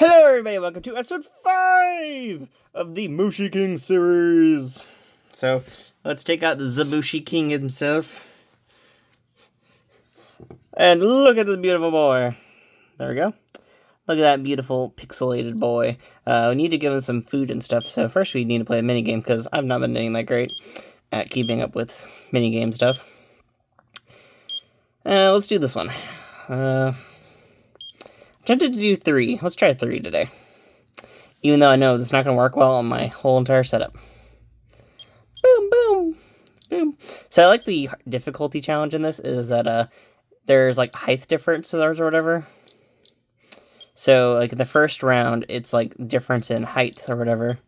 Hello everybody, welcome to episode 5 of the Mushiking series. So, let's take out the Mushiking himself. And look at this beautiful boy. There we go. Look at that beautiful pixelated boy. We need to give him some food and stuff, so first we need to play a minigame, because I've not been doing that great at keeping up with minigame stuff. Let's do this one. I'm tempted to do 3. Let's try 3 today. Even though I know this is not going to work well on my whole entire setup. Boom, boom, boom. So I like the difficulty challenge in this is that there's like height differences or whatever. So like in the first round, it's like difference in height or whatever.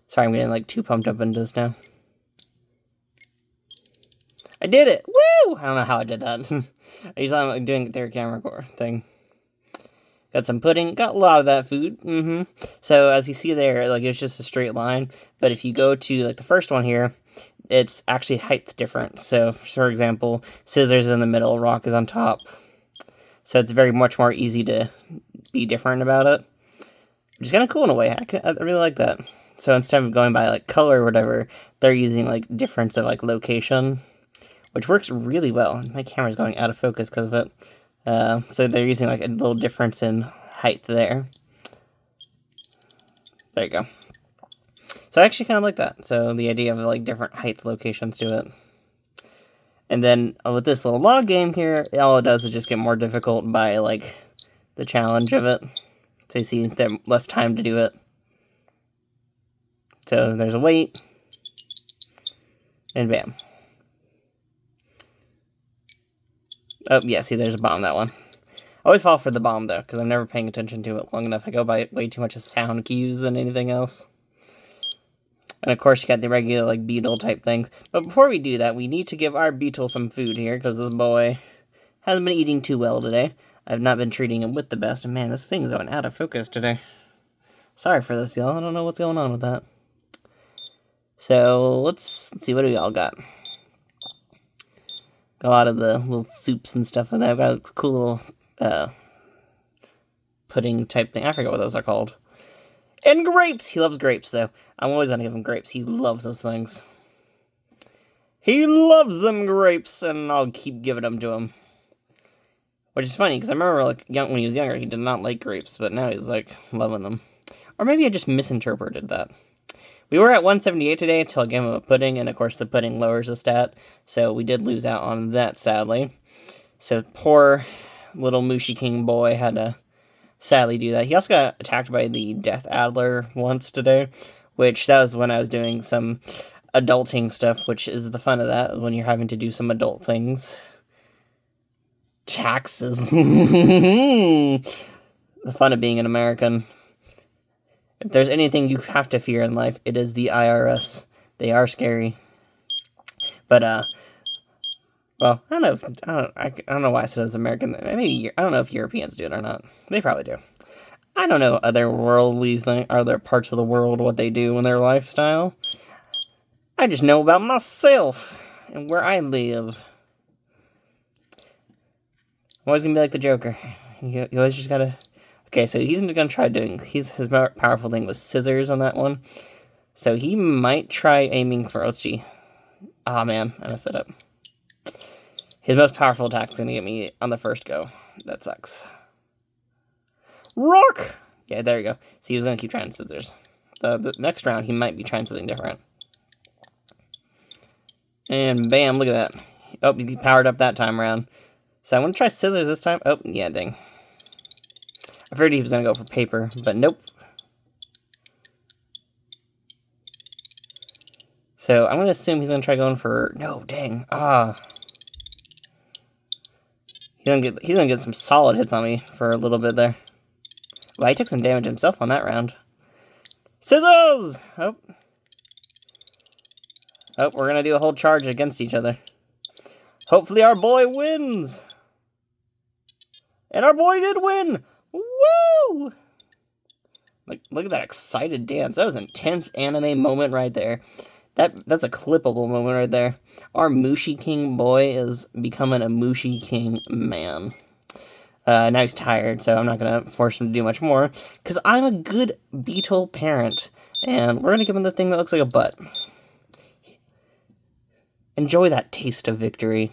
Sorry, I'm getting like too pumped up into this now. I did it! Woo! I don't know how I did that. I usually I'm doing their camera thing. Got some pudding. Got a lot of that food. So as you see there, like it's just a straight line. But if you go to like the first one here, it's actually height difference. So for example, scissors in the middle, rock is on top. So it's very much more easy to be different about it. Which is kind of cool in a way. I really like that. So instead of going by like color or whatever, they're using like difference of like location, which works really well. My camera's going out of focus because of it. So they're using like a little difference in height there. There you go. So I actually kind of like that. So the idea of like different height locations to it. And then with this little log game here, all it does is just get more difficult by like the challenge of it. So you see there's less time to do it. So there's a wait. And bam. Oh, yeah, see, there's a bomb, that one. I always fall for the bomb, though, because I'm never paying attention to it long enough. I go by way too much of sound cues than anything else. And, of course, you got the regular, like, Beetle type things. But before we do that, we need to give our Beetle some food here, because this boy hasn't been eating too well today. I've not been treating him with the best, and man, this thing's going out of focus today. Sorry for this, y'all. I don't know what's going on with that. So, let's see, what do we all got? A lot of the little soups and stuff like that. I've got this cool little pudding type thing. I forget what those are called. And grapes! He loves grapes, though. I'm always gonna give him grapes. He loves those things. He loves them grapes, and I'll keep giving them to him. Which is funny, because I remember like when he was younger, he did not like grapes, but now he's like loving them. Or maybe I just misinterpreted that. We were at 178 today until I gave him a pudding, and of course the pudding lowers the stat, so we did lose out on that, sadly. So poor little Mushiking boy had to sadly do that. He also got attacked by the Death Adler once today, which that was when I was doing some adulting stuff, which is the fun of that, when you're having to do some adult things. Taxes. The fun of being an American. If there's anything you have to fear in life, it is the IRS. They are scary. But, well, I don't know if, I don't know why I said it was American. Maybe, I don't know if Europeans do it or not. They probably do. I don't know other parts of the world, what they do in their lifestyle. I just know about myself and where I live. I'm always gonna be like the Joker. You always just gotta... Okay, so he's going to try doing... His powerful thing was scissors on that one. So he might try aiming for... Let's see. Ah, man. I messed that up. His most powerful attack is going to get me on the first go. That sucks. Rock! Yeah, there you go. So he was going to keep trying scissors. The next round, he might be trying something different. And bam, look at that. Oh, he powered up that time around. So I'm going to try scissors this time. Oh, yeah, dang. I figured he was going to go for paper, but nope. So I'm going to assume he's going to try going for... No, dang. He's going to get some solid hits on me for a little bit there. Well, he took some damage himself on that round. Scissors! Oh. Oh, we're going to do a whole charge against each other. Hopefully our boy wins! And our boy did win! Woo! Like, look at that excited dance. That was an intense anime moment right there. That's a clippable moment right there. Our Mushiking boy is becoming a Mushiking man. Now he's tired, so I'm not going to force him to do much more, because I'm a good Beetle parent, and we're going to give him the thing that looks like a butt. Enjoy that taste of victory.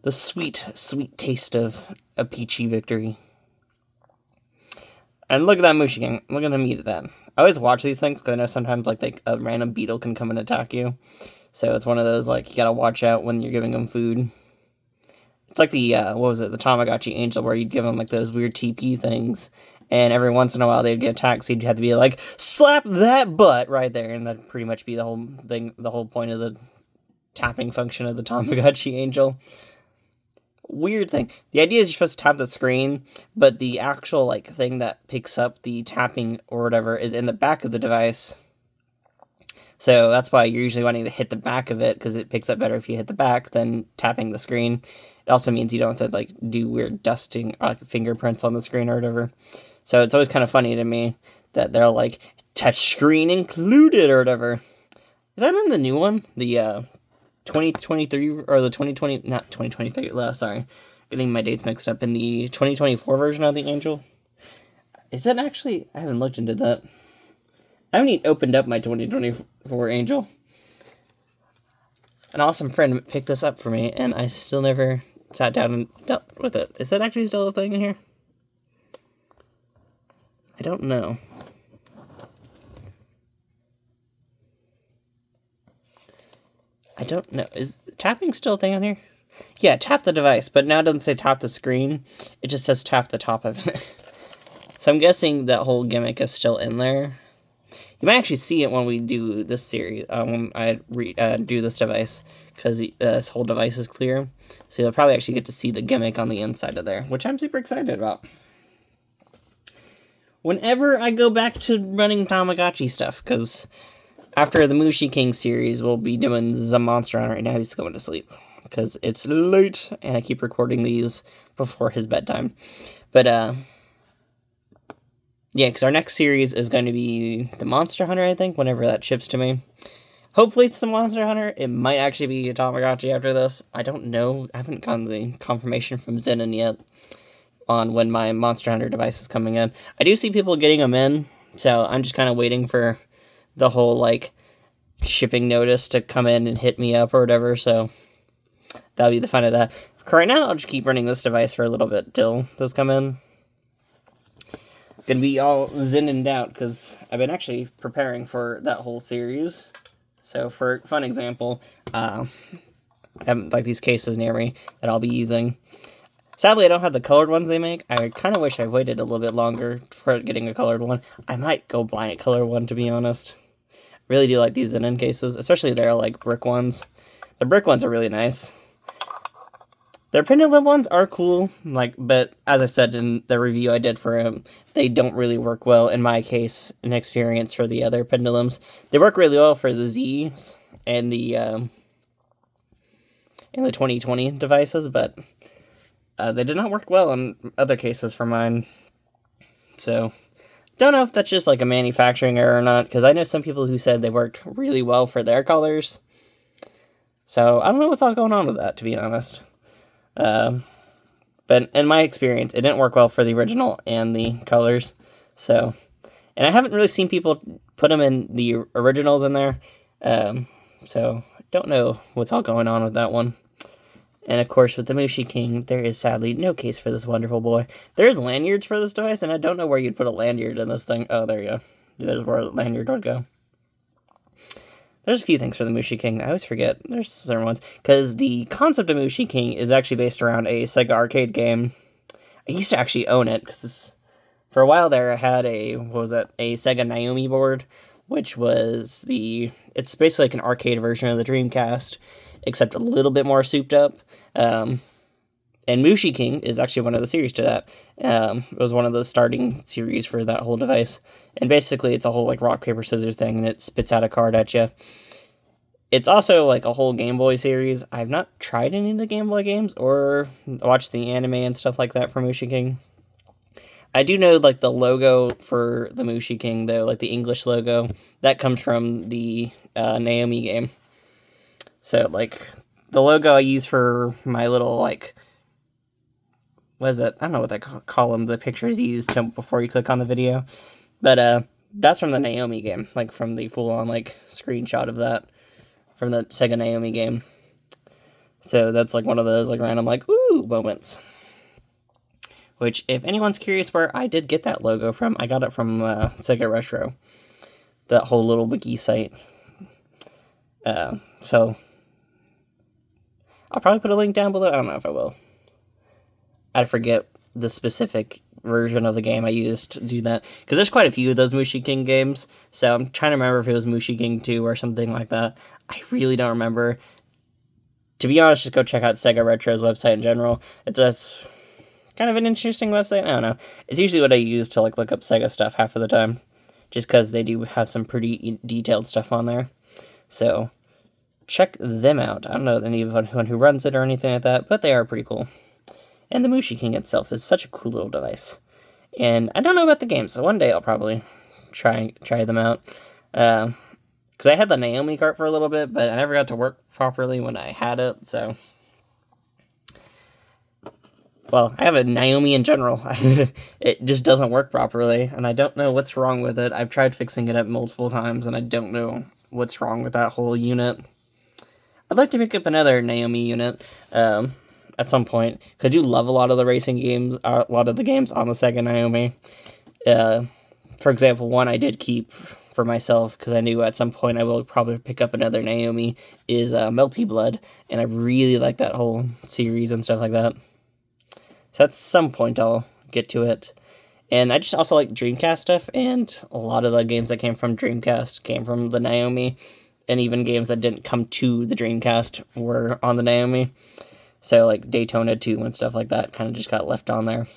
The sweet, sweet taste of a peachy victory. And look at that Mushiking. Look at him eat that. I always watch these things, because I know sometimes, like a random beetle can come and attack you. So it's one of those, like, you gotta watch out when you're giving them food. It's like the, what was it, the Tamagotchi Angel, where you'd give them, like, those weird TP things, and every once in a while they'd get attacked, so you'd have to be like, slap that butt right there, and that'd pretty much be the whole thing, the whole point of the tapping function of the Tamagotchi Angel. Weird thing. The idea is you're supposed to tap the screen, but the actual, like, thing that picks up the tapping or whatever is in the back of the device. So that's why you're usually wanting to hit the back of it, because it picks up better if you hit the back than tapping the screen. It also means you don't have to, like, do weird dusting or, like, fingerprints on the screen or whatever. So it's always kind of funny to me that they're like, touch screen included or whatever. Is that in the new one? The 2023 or the 2020, not 2023, sorry. Getting my dates mixed up. In the 2024 version of the Angel. Is that actually, I haven't looked into that. I haven't even opened up my 2024 Angel. An awesome friend picked this up for me, and I still never sat down and dealt with it. Is that actually still a thing in here? I don't know. I don't know. Is tapping still a thing on here? Yeah, tap the device, but now it doesn't say tap the screen. It just says tap the top of it. So I'm guessing that whole gimmick is still in there. You might actually see it when we do this series, when I do this device, because this whole device is clear. So you'll probably actually get to see the gimmick on the inside of there, which I'm super excited about. Whenever I go back to running Tamagotchi stuff, because after the Mushiking series, we'll be doing the Monster Hunter. Right now he's going to sleep, because it's late, and I keep recording these before his bedtime. But, yeah, because our next series is going to be the Monster Hunter, I think, whenever that ships to me. Hopefully it's the Monster Hunter. It might actually be a Tamagotchi after this. I don't know. I haven't gotten the confirmation from Zenon yet on when my Monster Hunter device is coming in. I do see people getting them in, so I'm just kind of waiting for the whole, like, shipping notice to come in and hit me up or whatever, so that'll be the fun of that. For right now, I'll just keep running this device for a little bit till those come in. Gonna be all zened out, because I've been actually preparing for that whole series. So for a fun example, I have like these cases near me that I'll be using. Sadly, I don't have the colored ones they make. I kind of wish I waited a little bit longer for getting a colored one. I might go buy a colored one, to be honest. I really do like these Zenon cases, especially their, like, brick ones. The brick ones are really nice. Their pendulum ones are cool, like, but as I said in the review I did for them, they don't really work well in my case and experience for the other pendulums. They work really well for the Z's and the 2020 devices, but they did not work well in other cases for mine. So, don't know if that's just like a manufacturing error or not, because I know some people who said they worked really well for their colors. So, I don't know what's all going on with that, to be honest. But in my experience, it didn't work well for the original and the colors. So, and I haven't really seen people put them in the originals in there. So, don't know what's all going on with that one. And of course, with the Mushiking, there is sadly no case for this wonderful boy. There's lanyards for this device, and I don't know where you'd put a lanyard in this thing. Oh, there you go. There's where a lanyard would go. There's a few things for the Mushiking. I always forget. There's certain ones. Because the concept of Mushiking is actually based around a Sega arcade game. I used to actually own it, because for a while there I had a, what was that, a Sega Naomi board, which was it's basically like an arcade version of the Dreamcast, except a little bit more souped up. And Mushiking is actually one of the series to that. It was one of the starting series for that whole device. And basically, it's a whole, like, rock, paper, scissors thing, and it spits out a card at you. It's also, like, a whole Game Boy series. I've not tried any of the Game Boy games, or watched the anime and stuff like that for Mushiking. I do know, like, the logo for the Mushiking, though, like, the English logo, that comes from the Naomi game. So, like, the logo I use for my little, like, what is it? I don't know what they call them, the pictures you use before you click on the video. But, that's from the Naomi game, like, from the full-on, like, screenshot of that, from the Sega Naomi game. So that's, like, one of those, like, random, like, ooh, moments. Which, if anyone's curious where I did get that logo from, I got it from, Sega Retro. That whole little wiki site. So, I'll probably put a link down below. I don't know if I will. I forget the specific version of the game I used to do that, because there's quite a few of those Mushiking games, so I'm trying to remember if it was Mushiking 2 or something like that. I really don't remember. To be honest, just go check out Sega Retro's website in general. It's a kind of an interesting website. I don't know. It's usually what I use to, like, look up Sega stuff half of the time, just because they do have some pretty detailed stuff on there. So, check them out. I don't know anyone who runs it or anything like that, but they are pretty cool. And the Mushiking itself is such a cool little device. And I don't know about the game, so one day I'll probably try them out. Because I had the Naomi cart for a little bit, but I never got to work properly when I had it, so... Well, I have a Naomi in general. It just doesn't work properly, and I don't know what's wrong with it. I've tried fixing it up multiple times, and I don't know what's wrong with that whole unit. I'd like to pick up another Naomi unit, at some point, because I do love a lot of the racing games, a lot of the games on the Sega Naomi. For example, one I did keep for myself, because I knew at some point I will probably pick up another Naomi, is Melty Blood, and I really like that whole series and stuff like that. So at some point I'll get to it. And I just also like Dreamcast stuff, and a lot of the games that came from Dreamcast came from the Naomi, and even games that didn't come to the Dreamcast were on the Naomi. So, like, Daytona 2 and stuff like that kind of just got left on there.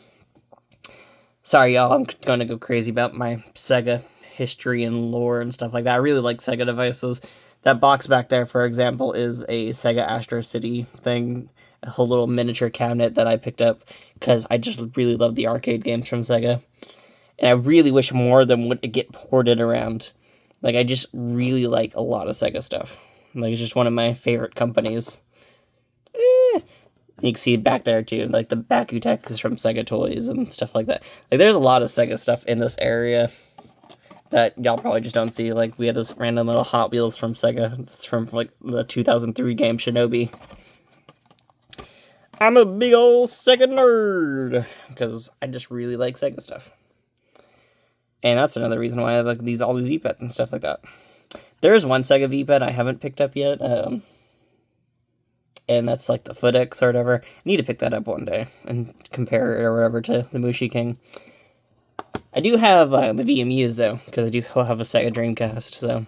Sorry, y'all, I'm going to go crazy about my Sega history and lore and stuff like that. I really like Sega devices. That box back there, for example, is a Sega Astro City thing, a whole little miniature cabinet that I picked up because I just really love the arcade games from Sega. And I really wish more of them would get ported around. Like, I just really like a lot of Sega stuff. Like, it's just one of my favorite companies. You can see it back there too, like the Bakutech is from Sega Toys and stuff like that. Like, there's a lot of Sega stuff in this area that y'all probably just don't see. Like, we had this random little Hot Wheels from Sega. It's from, like, the 2003 game Shinobi. I'm a big old Sega nerd, because I just really like Sega stuff. And that's another reason why I like all these V-Pets and stuff like that. There is one Sega V-Pet I haven't picked up yet, and that's like the Foot-X or whatever. I need to pick that up one day and compare it or whatever to the Mushiking. I do have the VMUs, though, because I do have a Sega Dreamcast, so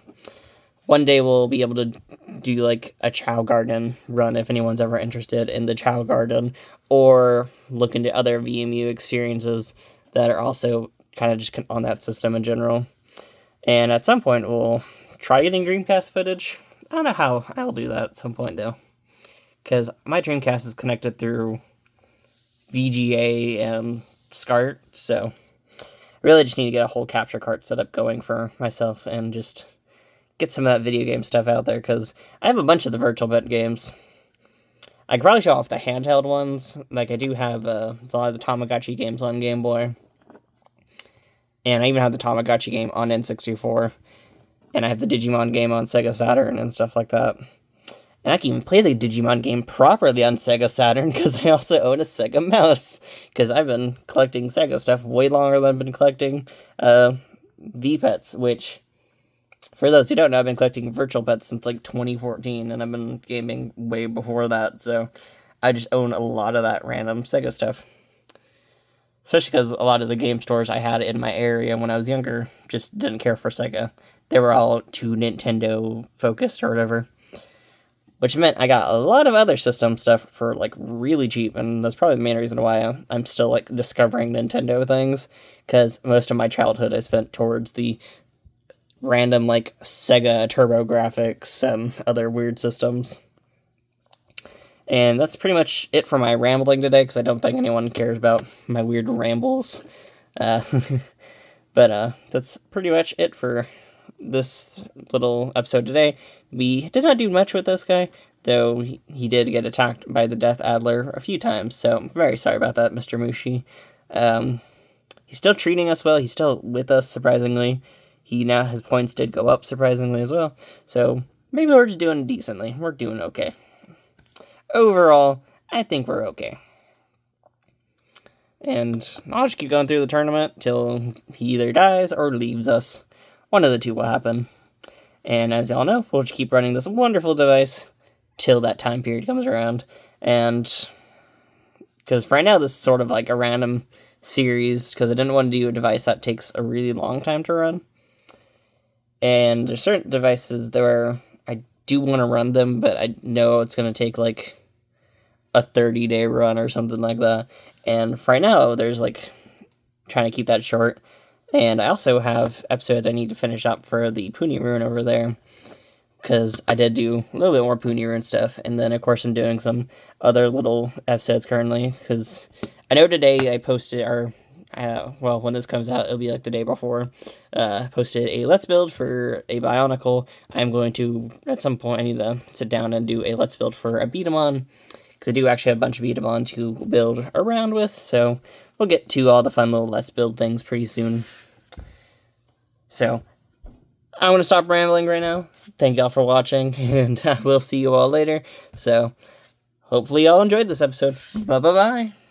one day we'll be able to do, like, a Chow Garden run if anyone's ever interested in the Chow Garden, or look into other VMU experiences that are also kind of just on that system in general. And at some point, we'll try getting Dreamcast footage. I don't know how I'll do that at some point, though, because my Dreamcast is connected through VGA and SCART, so I really just need to get a whole capture card setup going for myself and just get some of that video game stuff out there, because I have a bunch of the VirtualBoy games. I could probably show off the handheld ones. Like, I do have a lot of the Tamagotchi games on Game Boy, and I even have the Tamagotchi game on N64, and I have the Digimon game on Sega Saturn and stuff like that. And I can even play the Digimon game properly on Sega Saturn, because I also own a Sega mouse, because I've been collecting Sega stuff way longer than I've been collecting V-Pets, which, for those who don't know, I've been collecting Virtual Pets since, like, 2014, and I've been gaming way before that, so I just own a lot of that random Sega stuff. Especially because a lot of the game stores I had in my area when I was younger just didn't care for Sega. They were all too Nintendo-focused or whatever. Which meant I got a lot of other system stuff for, like, really cheap, and that's probably the main reason why I'm still, like, discovering Nintendo things, because most of my childhood I spent towards the random, like, Sega TurboGrafx and other weird systems. And that's pretty much it for my rambling today, because I don't think anyone cares about my weird rambles. But that's pretty much it for this little episode today. We did not do much with this guy. though he did get attacked by the Death Adler a few times, so I'm very sorry about that, Mr. Mushi. He's still treating us well, he's still with us, surprisingly. His points did go up, surprisingly, as well, so maybe we're just doing decently. We're doing okay. Overall, I think we're okay. And I'll just keep going through the tournament till he either dies or leaves us. One of the two will happen. And as y'all know, we'll just keep running this wonderful device till that time period comes around. And because for right now, this is sort of like a random series, because I didn't want to do a device that takes a really long time to run. And there's certain devices where I do want to run them, but I know it's going to take like a 30-day run or something like that. And for right now, there's like trying to keep that short. And I also have episodes I need to finish up for the Puni Rune over there, because I did do a little bit more Puni Rune stuff. And then, of course, I'm doing some other little episodes currently, because I know today I posted well, when this comes out, it'll be like the day before, posted a Let's Build for a Bionicle. I'm going to, at some point, I need to sit down and do a Let's Build for a Beatemon, because I do actually have a bunch of Beatemon to build around with, so we'll get to all the fun little Let's Build things pretty soon. So, I'm going to stop rambling right now. Thank y'all for watching, and I will see you all later. So, hopefully y'all enjoyed this episode. Bye-bye-bye.